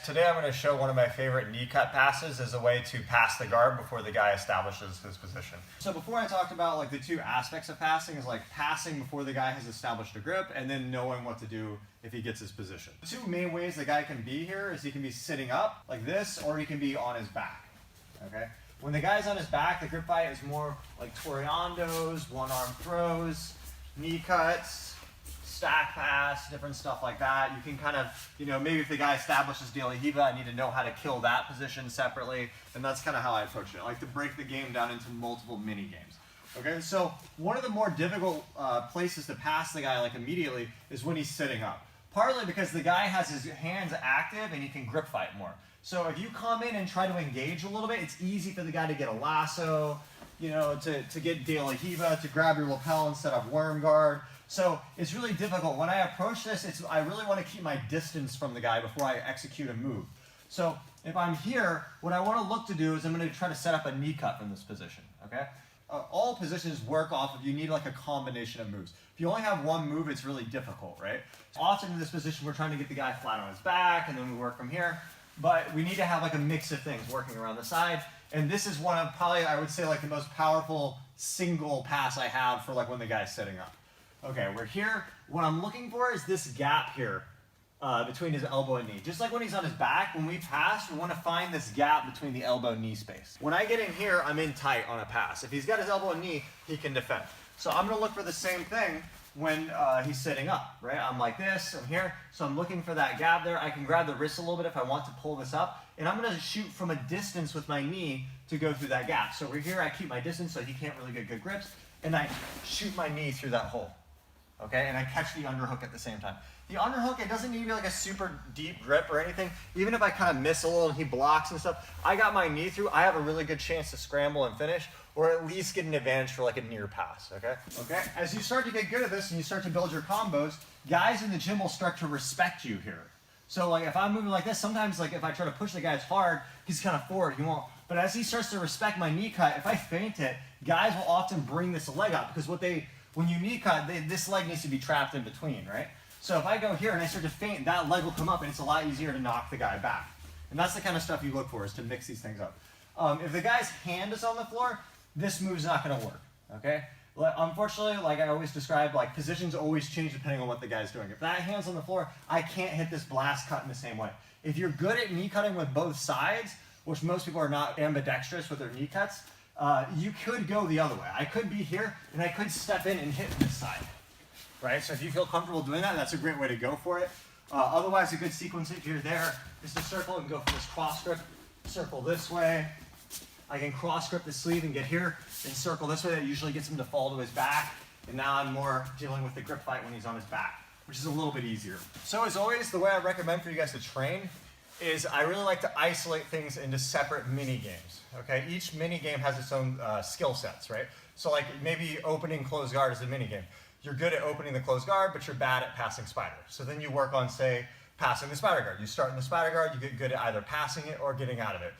Today I'm going to show one of my favorite knee cut passes as a way to pass the guard before the guy establishes his position. So before I talked about like the two aspects of passing is like passing before the guy has established a grip and then knowing what to do if he gets his position. The two main ways the guy can be here is he can be sitting up like this or he can be on his back. Okay? When the guy's on his back, the grip fight is more like toreandos, one-arm throws, knee cuts, stack pass, different stuff like that. You can kind of, maybe if the guy establishes De La Hiva, I need to know how to kill that position separately, and that's kind of how I approach it. I like to break the game down into multiple mini games. Okay, so one of the more difficult places to pass the guy like immediately is when he's sitting up. Partly because the guy has his hands active and he can grip fight more. So if you come in and try to engage a little bit, it's easy for the guy to get a lasso, to get De La Hiva, to grab your lapel instead of worm guard. So it's really difficult. When I approach this, I really want to keep my distance from the guy before I execute a move. So if I'm here, what I want to look to do is I'm going to try to set up a knee cut from this position, okay? All positions work off of, you need like a combination of moves. If you only have one move, it's really difficult, right? Often in this position, we're trying to get the guy flat on his back, and then we work from here. But we need to have like a mix of things working around the side. And this is one of probably, I would say, like the most powerful single pass I have for like when the guy's sitting up. Okay, we're here. What I'm looking for is this gap here between his elbow and knee. Just like when he's on his back, when we pass, we want to find this gap between the elbow and knee space. When I get in here, I'm in tight on a pass. If he's got his elbow and knee, he can defend. So I'm going to look for the same thing when he's sitting up, right? I'm like this, I'm here, so I'm looking for that gap there. I can grab the wrist a little bit if I want to pull this up, and I'm going to shoot from a distance with my knee to go through that gap. So we're here, I keep my distance so he can't really get good grips, and I shoot my knee through that hole. Okay, and I catch the underhook at the same time. The underhook, it doesn't need to be like a super deep grip or anything. Even if I kind of miss a little and he blocks and stuff, I got my knee through, I have a really good chance to scramble and finish, or at least get an advantage for like a near pass, okay? Okay, as you start to get good at this and you start to build your combos, guys in the gym will start to respect you here. So like if I'm moving like this, sometimes like if I try to push the guy hard, he's kind of forward, he won't. But as he starts to respect my knee cut, if I feint it, guys will often bring this leg up because when you knee cut, this leg needs to be trapped in between, right? So if I go here and I start to feint, that leg will come up and it's a lot easier to knock the guy back. And that's the kind of stuff you look for, is to mix these things up. If the guy's hand is on the floor, this move's not going to work, okay? Unfortunately, like I always describe, like positions always change depending on what the guy's doing. If that hand's on the floor, I can't hit this blast cut in the same way. If you're good at knee cutting with both sides, which most people are not ambidextrous with their knee cuts, you could go the other way. I could be here and I could step in and hit this side, right? So if you feel comfortable doing that, that's a great way to go for it. Otherwise, a good sequence if you're there is to circle and go for this cross grip, circle this way. I can cross grip the sleeve and get here and circle this way. That usually gets him to fall to his back. And now I'm more dealing with the grip fight when he's on his back, which is a little bit easier. So as always, the way I recommend for you guys to train is I really like to isolate things into separate mini games. Okay, each mini game has its own skill sets, right? So like maybe opening closed guard is a mini game. You're good at opening the closed guard, but you're bad at passing spider. So then you work on, say, passing the spider guard. You start in the spider guard, you get good at either passing it or getting out of it.